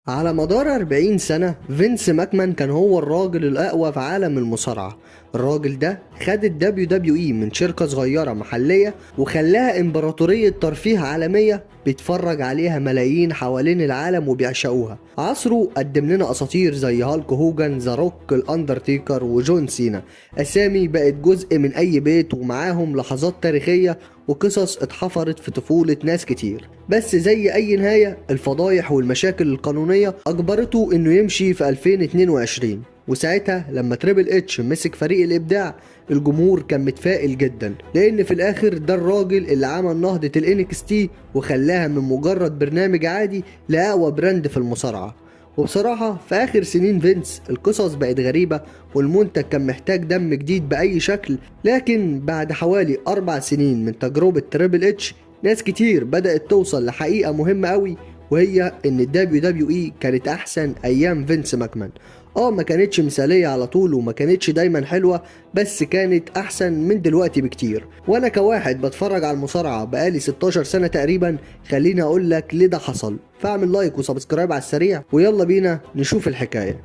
على مدار 40 سنة فينس ماكمان كان هو الراجل الأقوى في عالم المصارعة. الراجل ده خد ال WWE من شركة صغيرة محلية وخلاها إمبراطورية ترفيه عالمية بيتفرج عليها ملايين حوالين العالم وبيعشقوها. عصره قدم لنا أساطير زي هالك هوجن، ذا روك، الأندرتيكر وجون سينا. أسامي بقت جزء من أي بيت ومعاهم لحظات تاريخية وقصص اتحفرت في طفولة ناس كتير. بس زي أي نهاية، الفضايح والمشاكل القانونية أجبرته إنه يمشي في 2022. وساعتها لما تريبل اتش مسك فريق الإبداع، الجمهور كان متفائل جدا، لأن في الآخر ده الراجل اللي عمل نهضة ال NXT وخلاها من مجرد برنامج عادي لأقوى براند في المصارعة. وبصراحة في آخر سنين فينس القصص بقت غريبة والمنتج كان محتاج دم جديد بأي شكل. لكن بعد حوالي 4 سنين من تجربة تريبل اتش، ناس كتير بدأت توصل لحقيقة مهمة قوي، وهي ان ال WWE كانت احسن ايام فينس ماكمان. ما كانتش مثالية على طول وما كانتش دايما حلوة، بس كانت احسن من دلوقتي بكتير. وانا كواحد بتفرج على المصارعة بقالي 16 سنة تقريبا، خليني اقول لك ليه ده حصل. فاعمل لايك وسبسكرايب على السريع ويلا بينا نشوف الحكاية.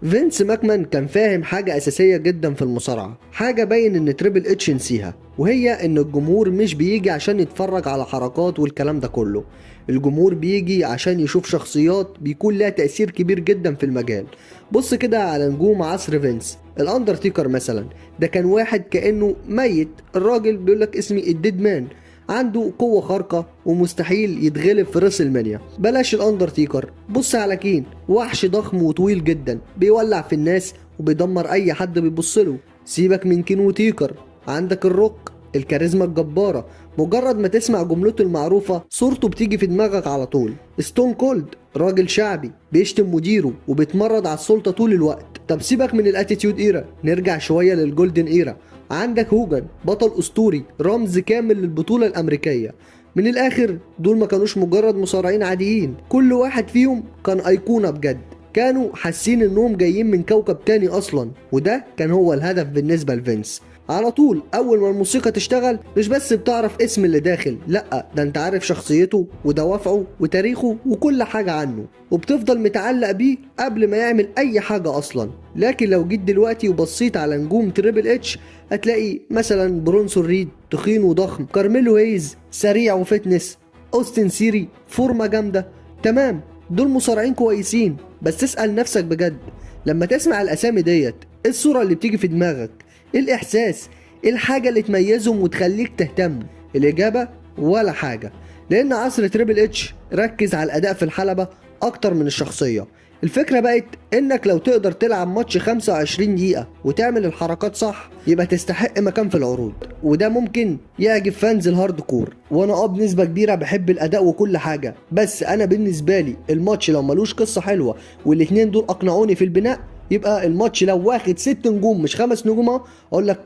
فينس ماكمان كان فاهم حاجة أساسية جدا في المصارعة، حاجة باين إن تريبل اتش نسيها، وهي إن الجمهور مش بيجي عشان يتفرج على حركات والكلام ده كله. الجمهور بيجي عشان يشوف شخصيات بيكون لها تأثير كبير جدا في المجال. بص كده على نجوم عصر فينس. الأندرتيكر مثلا، ده كان واحد كأنه ميت، الراجل بيقولك اسمي الديد مان، عنده قوة خارقة ومستحيل يتغلب في ريسل مانيا. بلاش الاندرتيكر، بص على كين، وحش ضخم وطويل جدا بيولع في الناس وبيدمر اي حد بيبصله. سيبك من كين وتيكر، عندك الروك، الكاريزما الجبارة، مجرد ما تسمع جملته المعروفة صورته بتيجي في دماغك على طول. ستون كولد، راجل شعبي بيشتم مديره وبيتمرد على السلطة طول الوقت. طب سيبك من الاتيتيود ايرا، نرجع شوية للجولدن ايرا. عندك هوجن، بطل اسطوري، رمز كامل للبطولة الامريكية. من الاخر دول ما كانوش مجرد مصارعين عاديين، كل واحد فيهم كان ايقونة بجد. كانوا حاسين انهم جايين من كوكب تاني اصلا، وده كان هو الهدف بالنسبة لفينس. على طول اول ما الموسيقى تشتغل مش بس بتعرف اسم اللي داخل، لا ده انت عارف شخصيته ودوافعه وتاريخه وكل حاجة عنه، وبتفضل متعلق بيه قبل ما يعمل اي حاجة اصلا. لكن لو جيت دلوقتي وبصيت على نجوم تريبل اتش، هتلاقي مثلا برونسون ريد تخين وضخم، كارميلو هيز سريع وفتنس، اوستن سيري فورمة جامدة. تمام، دول مصارعين كويسين، بس اسأل نفسك بجد لما تسمع الاسامي ديت، ايه الصورة اللي بتيجي في دماغك؟ ايه الاحساس؟ ايه الحاجة اللي تميزهم وتخليك تهتم؟ الاجابة ولا حاجة، لان عصر تريبل اتش ركز على الاداء في الحلبة اكتر من الشخصية. الفكرة بقت انك لو تقدر تلعب ماتش 25 دقيقة وتعمل الحركات صح، يبقى تستحق مكان في العروض، وده ممكن يعجب فانز الهارد كور. وانا بنسبة كبيرة بحب الاداء وكل حاجة، بس انا بالنسبة لي الماتش لو ملوش قصة حلوة والاتنين دول اقنعوني في البناء، يبقى الماتش لو واخد 6 نجوم مش 5 نجوم، اقول لك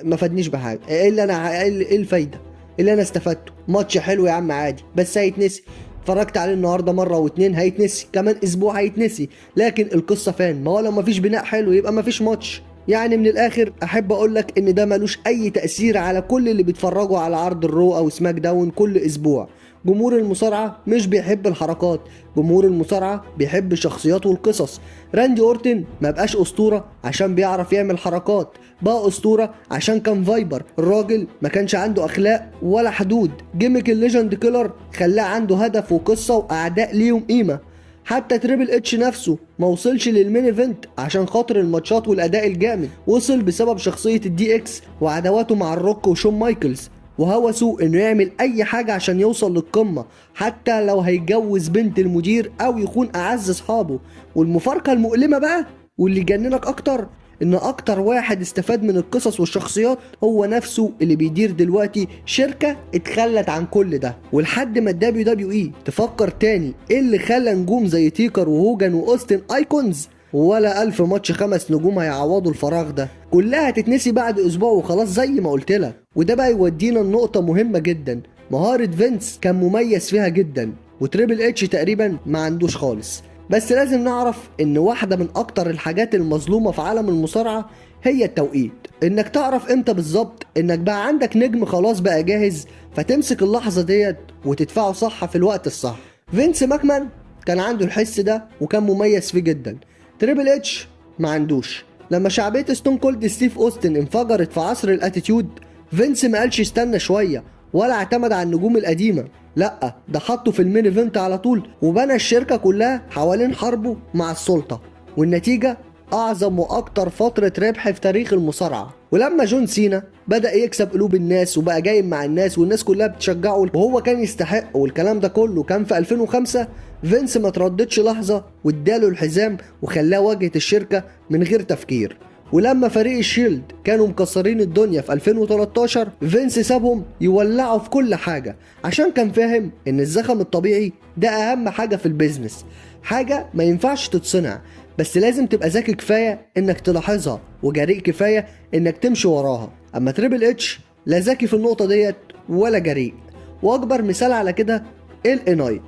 ما فادنيش بحاجه. ايه اللي انا ايه الفايده اللي انا استفدته؟ ماتش حلو يا عم عادي، بس هيتنسي. اتفرجت عليه النهارده مره واتنين، هيتنسي كمان اسبوع، هيتنسي. لكن القصه فين؟ ما هو لو مفيش بناء حلو يبقى مفيش ماتش. يعني من الاخر احب اقول لك ان ده ملوش اي تاثير على كل اللي بيتفرجوا على عرض الرو او سماك داون كل اسبوع. جمهور المصارعة مش بيحب الحركات، جمهور المصارعة بيحب الشخصيات والقصص. راندي اورتن ما بقاش اسطورة عشان بيعرف يعمل حركات، بقى اسطورة عشان كان فايبر، الراجل ما كانش عنده اخلاق ولا حدود. جيميك الليجند كيلر خلاه عنده هدف وقصة واعداء ليهم قيمة. حتى تريبل اتش نفسه ما وصلش للمين ايفنت عشان خاطر الماتشات والاداء الجامد، وصل بسبب شخصية الدي اكس وعداواته مع الروك وشون مايكلز، وهوسه انه يعمل اي حاجة عشان يوصل للقمة، حتى لو هيجوز بنت المدير او يخون اعز اصحابه. والمفارقة المؤلمة بقى واللي يجننك اكتر، ان اكتر واحد استفاد من القصص والشخصيات هو نفسه اللي بيدير دلوقتي شركة اتخلت عن كل ده. ولحد ما الدبليو دبليو اي تفكر تاني ايه اللي خلى نجوم زي تيكر وهوجن واوستن ايكونز، ولا 1000 ماتش 5 نجوم هيعوضوا الفراغ ده، كلها هتتنسي بعد اسبوع وخلاص زي ما قلت لك. وده بقى يودينا لنقطة مهمة جدا، مهارة فينس كان مميز فيها جدا وتريبل اتش تقريبا ما عندوش خالص. بس لازم نعرف ان واحدة من اكتر الحاجات المظلومة في عالم المصارعة هي التوقيت، انك تعرف امتى بالظبط انك بقى عندك نجم خلاص بقى جاهز، فتمسك اللحظة ديت وتدفعه صح في الوقت الصح. فينس ماكمان كان عنده الحس ده وكان مميز فيه جدا. تريبل اتش ما عندوش. لما شعبية ستون كولد ستيف اوستن انفجرت في عصر الاتيتيود، فينس ما قالش استنى شوية ولا اعتمد على النجوم القديمة، لا ده حطه في المين ايفنت على طول وبنى الشركة كلها حوالين حربه مع السلطة، والنتيجة أعظم وأكتر فترة ربح في تاريخ المصارعة. ولما جون سينا بدأ يكسب قلوب الناس وبقى جايب مع الناس والناس كلها بتشجعه وهو كان يستحق والكلام ده كله كان في 2005، فينس ما ترددش لحظة واداله الحزام وخلاه واجهة الشركة من غير تفكير. ولما فريق الشيلد كانوا مكسرين الدنيا في 2013، فينس سابهم يولعوا في كل حاجة عشان كان فاهم ان الزخم الطبيعي ده اهم حاجة في البيزنس، حاجة ما ينفعش تتصنع بس لازم تبقى ذكي كفاية انك تلاحظها وجريء كفاية انك تمشي وراها. اما تريبل اتش لا ذكي في النقطة ديت ولا جريء، واكبر مثال على كده ال نايت.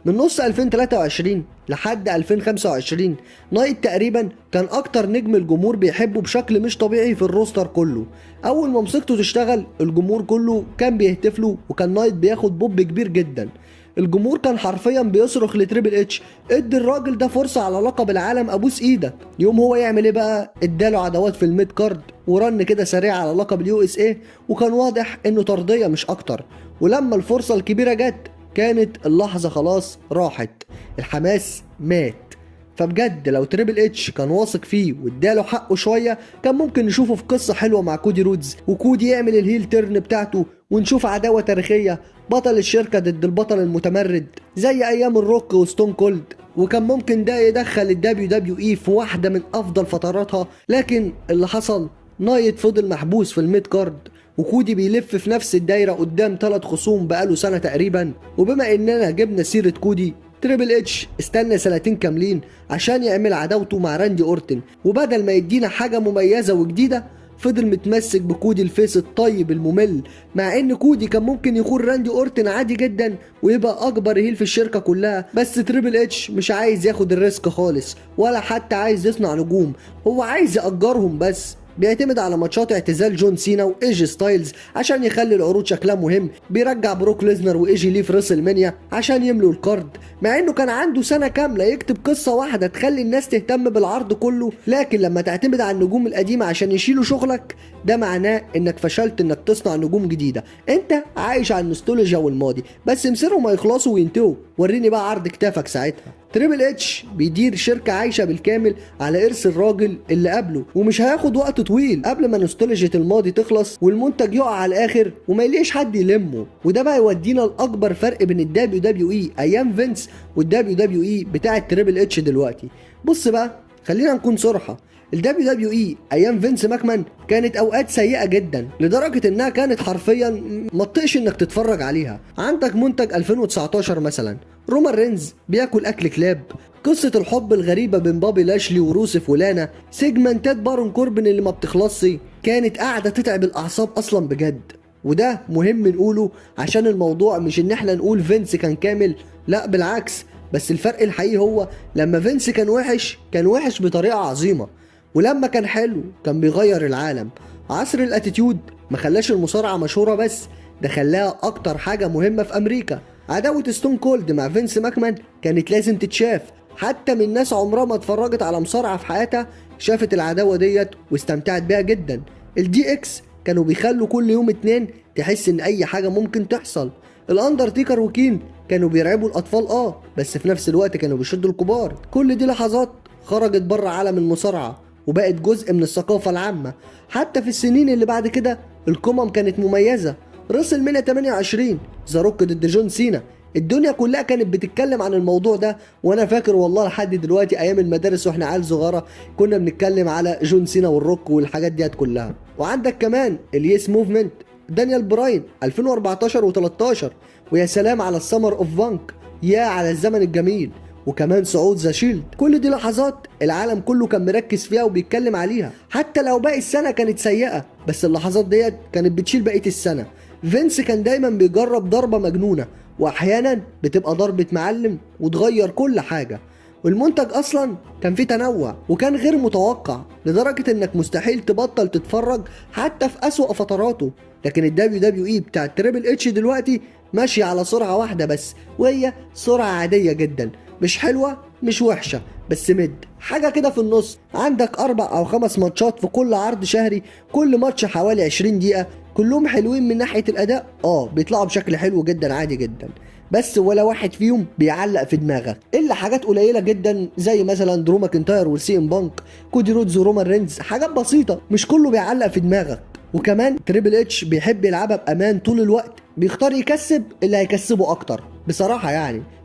من نص 2023 لحد 2025 نايت تقريبا كان اكتر نجم الجمهور بيحبه بشكل مش طبيعي في الروستر كله. اول ما مسكته تشتغل الجمهور كله كان بيهتف له وكان نايت بياخد بوب كبير جدا. الجمهور كان حرفيا بيصرخ لتريبل اتش ادي الراجل ده فرصه على لقب العالم ابوس ايدك. يوم هو يعمل ايه بقى؟ اداله عداوات في الميد كارد ورن كده سريع على لقب اليو اس اي، وكان واضح انه ترضيه مش اكتر. ولما الفرصه الكبيره جت كانت اللحظه خلاص راحت، الحماس مات. فبجد لو تريبل اتش كان واثق فيه واداله حقه شويه كان ممكن نشوفه في قصه حلوه مع كودي رودز، وكودي يعمل الهيل تيرن بتاعته ونشوف عداوه تاريخيه، بطل الشركه ضد البطل المتمرد زي ايام الروك وستون كولد. وكان ممكن ده يدخل الدبليو دبليو اي في واحده من افضل فتراتها، لكن اللي حصل نايت فضل محبوس في الميد كارد وكودي بيلف في نفس الدايره قدام 3 خصوم بقاله سنه تقريبا. وبما اننا جبنا سيره كودي، تريبل اتش استنى 2 كاملين عشان يعمل عداوته مع راندي اورتن، وبدل ما يدينا حاجه مميزه وجديده فضل متمسك بكودي الفيس الطيب الممل، مع ان كودي كان ممكن يخون راندي اورتن عادي جدا ويبقى اكبر هيل في الشركه كلها. بس تريبل اتش مش عايز ياخد الريسك خالص ولا حتى عايز يصنع نجوم، هو عايز يأجرهم بس. بيعتمد على ماتشات اعتزال جون سينا وايجي ستايلز عشان يخلي العروض شكلها مهم، بيرجع بروك ليزنر وايجي ليه في ريسل مانيا عشان يملوا الكارد، مع انه كان عنده سنه كامله يكتب قصه واحده تخلي الناس تهتم بالعرض كله. لكن لما تعتمد على النجوم القديمه عشان يشيلوا شغلك ده معناه انك فشلت انك تصنع نجوم جديده، انت عايش على النوستالجيا والماضي بس، مصيرهم ما يخلصوا وينتهوا، وريني بقى عرض كتافك ساعتها. تريبل اتش بيدير شركة عايشة بالكامل على إرث الراجل اللي قبله، ومش هياخد وقت طويل قبل ما نوستالجية الماضي تخلص والمنتج يقع على الآخر وما يلاقيش حد يلمه. وده بقى يودينا لأكبر فرق بين الدبليو دبليو اي أيام فينس والدبليو دبليو اي بتاعة تريبل اتش دلوقتي. بص بقى خلينا نكون صراحة، الدبليو دبليو اي ايام فينس ماكمان كانت اوقات سيئه جدا لدرجه انها كانت حرفيا ما تطيقش انك تتفرج عليها. عندك منتج 2019 مثلا رومان رينز بياكل اكل كلاب، قصه الحب الغريبه بين بابي لاشلي وروسف ولانا، سيجمنتات بارون كوربن اللي ما بتخلصش، كانت قاعده تتعب الاعصاب اصلا بجد. وده مهم نقوله عشان الموضوع مش ان احنا نقول فينس كان كامل، لا بالعكس، بس الفرق الحقيقي هو لما فينس كان وحش كان وحش بطريقه عظيمه، ولما كان حلو كان بيغير العالم. عصر الاتيتيود ما خلاش المصارعة مشهورة بس، ده خلاها اكتر حاجة مهمة في امريكا. عداوة ستون كولد مع فينس ماكمان كانت لازم تتشاف، حتى من ناس عمرها ما اتفرجت على مصارعة في حياتها شافت العداوة ديت واستمتعت بيها جدا. الدي اكس كانوا بيخلوا كل يوم 2 تحس ان اي حاجة ممكن تحصل. الاندرتيكر وكين كانوا بيرعبوا الاطفال بس في نفس الوقت كانوا بيشدوا الكبار. كل دي لحظات خرجت بره عالم المصارعة وبقت جزء من الثقافة العامة. حتى في السنين اللي بعد كده القمم كانت مميزة، ريسل مانيا 28 ذا روك ضد جون سينا، الدنيا كلها كانت بتتكلم عن الموضوع ده. وانا فاكر والله لحد دلوقتي ايام المدارس واحنا عيال صغيره كنا بنتكلم على جون سينا والروك والحاجات ديت كلها. وعندك كمان اليس موفمنت دانيال براين 2014 و13، ويا سلام على السمر اوف بانك، يا على الزمن الجميل، وكمان صعود ذا شيلد. كل دي لحظات العالم كله كان مركز فيها وبيتكلم عليها، حتى لو باقي السنه كانت سيئه بس اللحظات ديت كانت بتشيل بقيه السنه. فينس كان دايما بيجرب ضربه مجنونه واحيانا بتبقى ضربه معلم وتغير كل حاجه. والمنتج اصلا كان فيه تنوع وكان غير متوقع لدرجة انك مستحيل تبطل تتفرج حتى في اسوأ فتراته. لكن الدبليو دبليو اي بتاع تريبل اتش دلوقتي ماشي على سرعة واحدة بس، وهي سرعة عادية جدا، مش حلوة مش وحشة، بس حاجة كده في النص. عندك 4 أو 5 ماتشات في كل عرض شهري، كل ماتش حوالي 20 دقيقة، كلهم حلوين من ناحية الأداء، بيطلعوا بشكل حلو جدا عادي جدا، بس ولا واحد فيهم بيعلق في دماغك الا حاجات قليله جدا زي مثلا درو ماكنتاير وسي ام بانك، كودي رودز ورومان رينز، حاجات بسيطه مش كله بيعلق في دماغك. وكمان تريبل اتش بيحب يلعبها بامان طول الوقت، بيختار يكسب اللي هيكسبه اكتر بصراحه.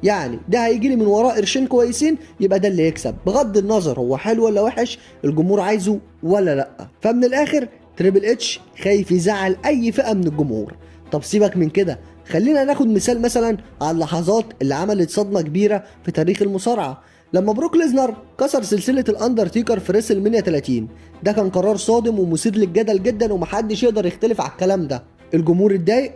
يعني ده هيجي لي من وراه قرشين كويسين، يبقى ده اللي يكسب بغض النظر هو حلو ولا وحش، الجمهور عايزه ولا لا. فمن الاخر تريبل اتش خايف يزعل اي فئه من الجمهور. طب سيبك من كده، خلينا ناخد مثال مثلا على اللحظات اللي عملت صدمه كبيره في تاريخ المصارعه. لما بروك ليزنر كسر سلسله الاندرتيكر في ريسل مانيا 30، ده كان قرار صادم ومثير للجدل جدا ومحدش يقدر يختلف على الكلام ده. الجمهور اتضايق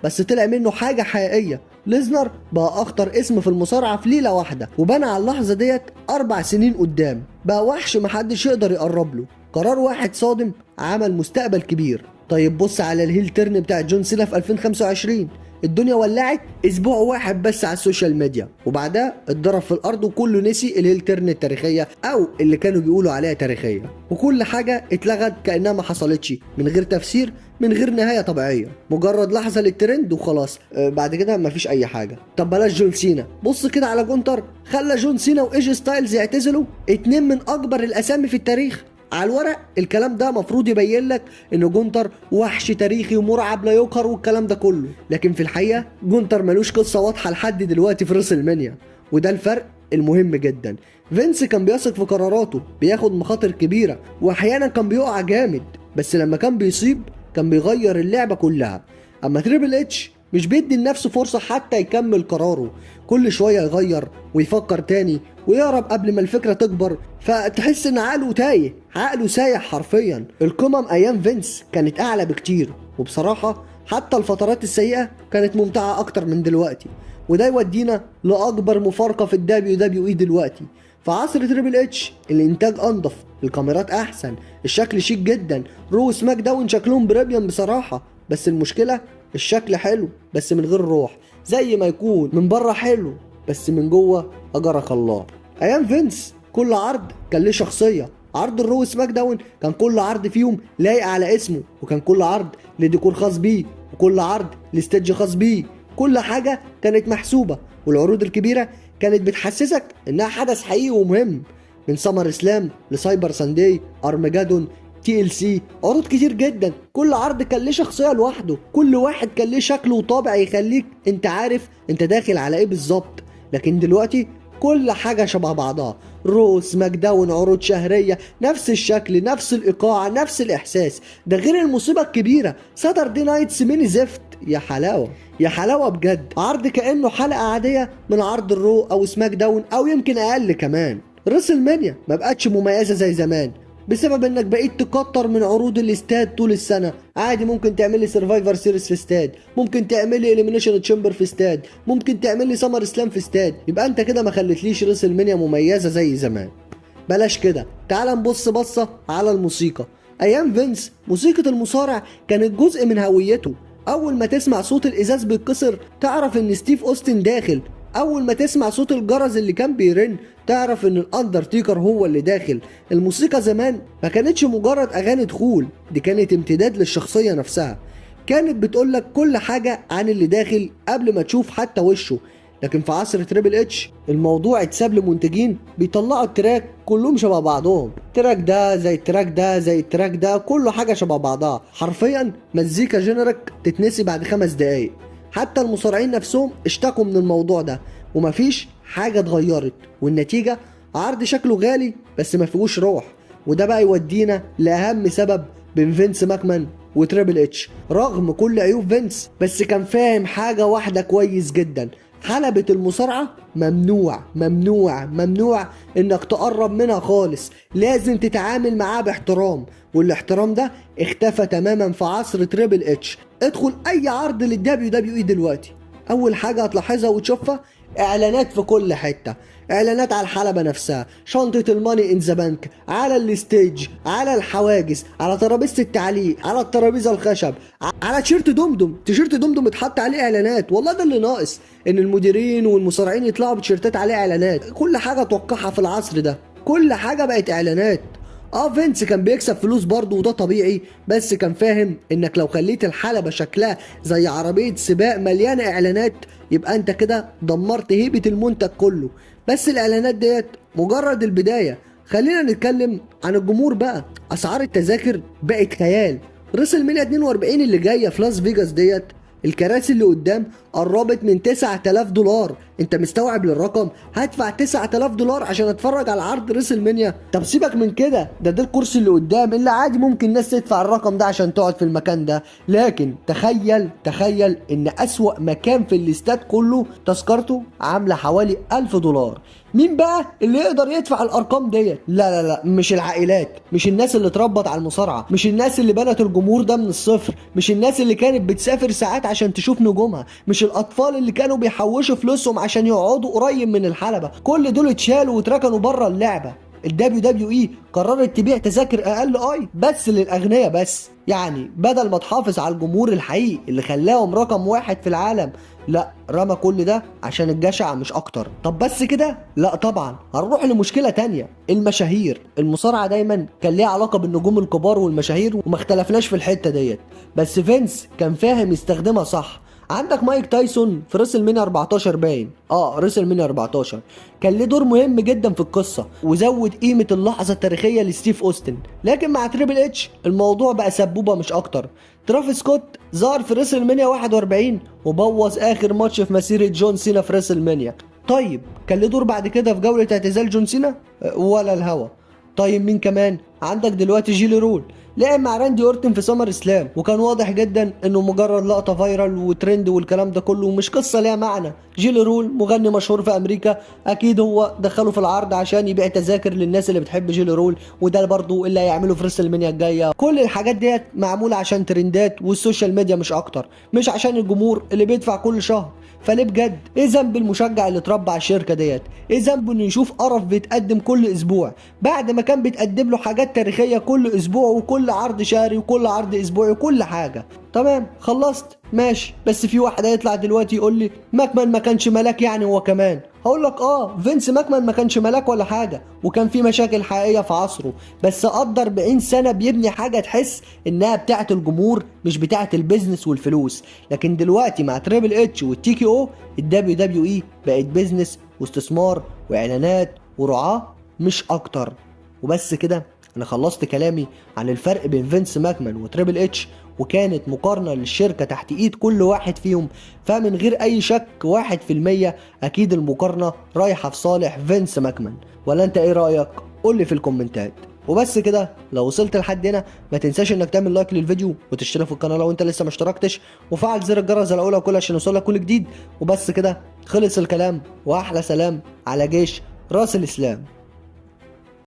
بس طلع منه حاجه حقيقيه. ليزنر بقى اخطر اسم في المصارعه في ليله واحده، وبنى على اللحظه ديت 4 سنين قدام، بقى وحش محدش يقدر يقرب له. قرار واحد صادم عمل مستقبل كبير. طيب بص على الهيل تيرن بتاع جون سينا في 2025، الدنيا ولعت اسبوع واحد بس على السوشيال ميديا، وبعدها اتضرب في الارض وكله نسي الهيل تيرن التاريخيه او اللي كانوا بيقولوا عليها تاريخيه، وكل حاجه اتلغت كانها ما حصلتش، من غير تفسير، من غير نهايه طبيعيه، مجرد لحظه للترند وخلاص. بعد كده مفيش اي حاجه. طب بلاش جون سينا، بص كده على جونتر، خلى جون سينا وايجي ستايلز يعتزلوا، 2 من اكبر الاسامي في التاريخ. على الورق الكلام ده مفروض يبين لك ان جونتر وحش تاريخي ومرعب لا يقهر والكلام ده كله، لكن في الحقيقه جونتر ملوش قصه واضحه لحد دلوقتي في ريسل مانيا، وده الفرق المهم جدا. فينس كان بيثق في قراراته، بياخد مخاطر كبيره، واحيانا كان بيقع جامد، بس لما كان بيصيب كان بيغير اللعبه كلها. اما تريبل اتش مش بيدي لنفسه فرصه حتى يكمل قراره، كل شويه يغير ويفكر تاني ويهرب قبل ما الفكره تكبر، فتحس ان عقله تايه، عقله سايح حرفيا. القمم ايام فينس كانت اعلى بكتير، وبصراحه حتى الفترات السيئه كانت ممتعه اكتر من دلوقتي. وده يودينا لاكبر مفارقه في الدبليو دبليو اي دلوقتي. في عصر تريبل اتش الانتاج انضف، الكاميرات احسن، الشكل شيك جدا، رو سماك داون شكلهم بريميوم بصراحه، بس المشكله الشكل حلو بس من غير روح، زي ما يكون من بره حلو بس من جوه اجرك الله. ايام فينس كل عرض كان ليه شخصيه، عرض الرو سماك داون كان كل عرض فيهم لايق على اسمه، وكان كل عرض ليه ديكور خاص بيه، وكل عرض ليه ستيدج خاص بيه، كل حاجه كانت محسوبه. والعروض الكبيره كانت بتحسسك انها حدث حقيقي ومهم، من سمر اسلام لسايبر سانداي، ارمجادون، TLC، عروض كتير جدا، كل عرض كان ليه شخصيه لوحده، كل واحد كان ليه شكل وطابع يخليك انت عارف انت داخل على ايه بالظبط. لكن دلوقتي كل حاجه شبه بعضها، رو سماك داون عروض شهريه، نفس الشكل، نفس الايقاع، نفس الاحساس. ده غير المصيبه الكبيره، ساتردي نايتس ميني زفت، يا حلاوه يا حلاوه بجد، عرض كانه حلقه عاديه من عرض الرو او سماك داون او يمكن اقل كمان. ريسل مانيا ما بقتش مميزه زي زمان بسبب انك بقيت تكتر من عروض الاستاد طول السنه. عادي ممكن تعمل لي سرفايفر سيريس في استاد، ممكن تعمل لي اليمينيشن تشامبر في استاد، ممكن تعمل لي سمر اسلام في استاد، يبقى انت كده ما خليتليش ريسل مانيا مميزه زي زمان. بلاش كده، تعال نبص بصه على الموسيقى. ايام فينس موسيقى المصارع كانت جزء من هويته، اول ما تسمع صوت الازاز بيتكسر تعرف ان ستيف اوستن داخل، اول ما تسمع صوت الجرس اللي كان بيرن تعرف ان الاندرتيكر هو اللي داخل. الموسيقى زمان ما كانتش مجرد اغاني دخول، دي كانت امتداد للشخصيه نفسها، كانت بتقولك كل حاجه عن اللي داخل قبل ما تشوف حتى وشه. لكن في عصر تريبل اتش الموضوع اتساب لمنتجين بيطلعوا التراك كلهم شبه بعضهم، التراك ده زي التراك ده زي التراك ده، كله حاجه شبه بعضها، حرفيا مزيكا جنرك تتنسي بعد 5 دقايق. حتى المصارعين نفسهم اشتكوا من الموضوع ده، ومفيش حاجه اتغيرت، والنتيجه عرض شكله غالي بس ما فيهوش روح. وده بقى يودينا لاهم سبب بين فينس ماكمان وتريبل اتش. رغم كل عيوب فينس بس كان فاهم حاجه واحده كويس جدا، حلبة المصارعة ممنوع ممنوع ممنوع انك تقرب منها خالص، لازم تتعامل معاه باحترام، والاحترام ده اختفى تماما في عصر تريبل اتش. ادخل اي عرض للدبليو دبليو اي دلوقتي اول حاجه هتلاحظها وتشوفها اعلانات في كل حته، اعلانات على الحلبة نفسها، شنطة الماني ان ذا بنك، على الستيج، على الحواجز، على ترابيزة التعليق، على الترابيزة الخشب، على تيشيرت دمدم، تيشيرت دمدم اتحط عليه اعلانات. والله ده اللي ناقص، ان المديرين والمصارعين يطلعوا بتيشيرتات عليه اعلانات. كل حاجة توقعها في العصر ده، كل حاجة بقت اعلانات. فينس كان بيكسب فلوس برضه وده طبيعي، بس كان فاهم انك لو خليت الحلبة شكلها زي عربية سباق مليانة اعلانات يبقى انت كده دمرت هيبة المنتج كله. بس الاعلانات ديت مجرد البداية. خلينا نتكلم عن الجمهور بقى. اسعار التذاكر بقت خيال. ريسل مانيا 42 اللي جاية في لاس فيجاس ديت الكراسي اللي قدام قربت من 9000 دولار. انت مستوعب للرقم؟ هدفع 9000 دولار عشان اتفرج على عرض ريسل مانيا؟ طب سيبك من كده، ده الكرسي اللي قدام اللي عادي ممكن الناس تدفع الرقم ده عشان تقعد في المكان ده. لكن تخيل ان اسوأ مكان في الاستاد كله تذكرته عامله حوالي 1000 دولار. مين بقى اللي يقدر يدفع الارقام ديت؟ لا مش العائلات، مش الناس اللي اتربت على المصارعه، مش الناس اللي بنت الجمهور ده من الصفر، مش الناس اللي كانت بتسافر ساعات عشان تشوف نجومها، مش الاطفال اللي كانوا بيحوشوا فلوسهم عشان يقعدوا قريب من الحلبة. كل دول اتشالوا واتركنوا بره اللعبة. الدبليو دبليو اي قررت تبيع تذاكر اقل بس للاغنياء بس. يعني بدل ما تحافظ على الجمهور الحقيقي اللي خلاهم رقم واحد في العالم، لا رمى كل ده عشان الجشع مش اكتر. طب بس كده؟ لا طبعا، هنروح لمشكلة تانية، المشاهير. المصارعة دايما كان ليها علاقة بالنجوم الكبار والمشاهير وما اختلفناش في الحتة ديت، بس فينس كان فاهم يستخدمها صح. عندك مايك تايسون في ريسل مانيا 14 باين، ريسل مانيا 14 كان له دور مهم جدا في القصه وزود قيمه اللحظه التاريخيه لستيف اوستن. لكن مع تريبل اتش الموضوع بقى سبوبه مش اكتر. ترافيس سكوت ظهر في ريسل مانيا 41 وبوظ اخر ماتش في مسيره جون سينا في ريسل مانيا. طيب كان له دور بعد كده في جوله اعتزال جون سينا؟ ولا الهوا. طيب مين كمان؟ عندك دلوقتي جيلي رول لعب مع راندي اورتن في سمر اسلام وكان واضح جدا انه مجرد لقطه فايرال وترند والكلام ده كله ومش قصه ليها معنى. جيلي رول مغني مشهور في امريكا، اكيد هو دخله في العرض عشان يبيع تذاكر للناس اللي بتحب جيلي رول، وده برضو اللي هيعمله في ريسل مانيا الجايه. كل الحاجات ديت معموله عشان ترندات والسوشيال ميديا مش اكتر، مش عشان الجمهور اللي بيدفع كل شهر. فليه بجد؟ ايه ذنب المشجع اللي اتربى على الشركه ديت؟ ايه ذنبه انه يشوف قرف بيتقدم كل اسبوع بعد ما كان بيتقدم له حاجات تاريخيه كل اسبوع وكل عرض شهري وكل عرض اسبوعي وكل حاجه؟ تمام خلصت ماشي، بس في واحد هيطلع دلوقتي يقول لي ماكمان ما كانش ملاك يعني هو كمان. هقول لك فينس ماكمان ما كانش ملاك ولا حاجه، وكان في مشاكل حقيقيه في عصره، بس قدر 40 سنه بيبني حاجه تحس انها بتاعه الجمهور مش بتاعه البيزنس والفلوس. لكن دلوقتي مع تريبل اتش والتي كي او الدبليو دبليو اي بقت بيزنس واستثمار واعلانات ورعاه مش اكتر. وبس كده انا خلصت كلامي عن الفرق بين فينس ماكمان وتريبل اتش، وكانت مقارنة للشركة تحت ايد كل واحد فيهم، فمن غير اي شك 1% اكيد المقارنة رايحة في صالح فينس ماكمان. ولا انت ايه رأيك؟ قولي في الكومنتات. وبس كده، لو وصلت لحد هنا ما تنساش انك تعمل لايك للفيديو وتشترك في القناة لو انت لسه ما اشتركتش، وفعل زر الجرس الاولى وكل عشان يوصلك كل جديد. وبس كده خلص الكلام، واحلى سلام على جيش راس الاسلام.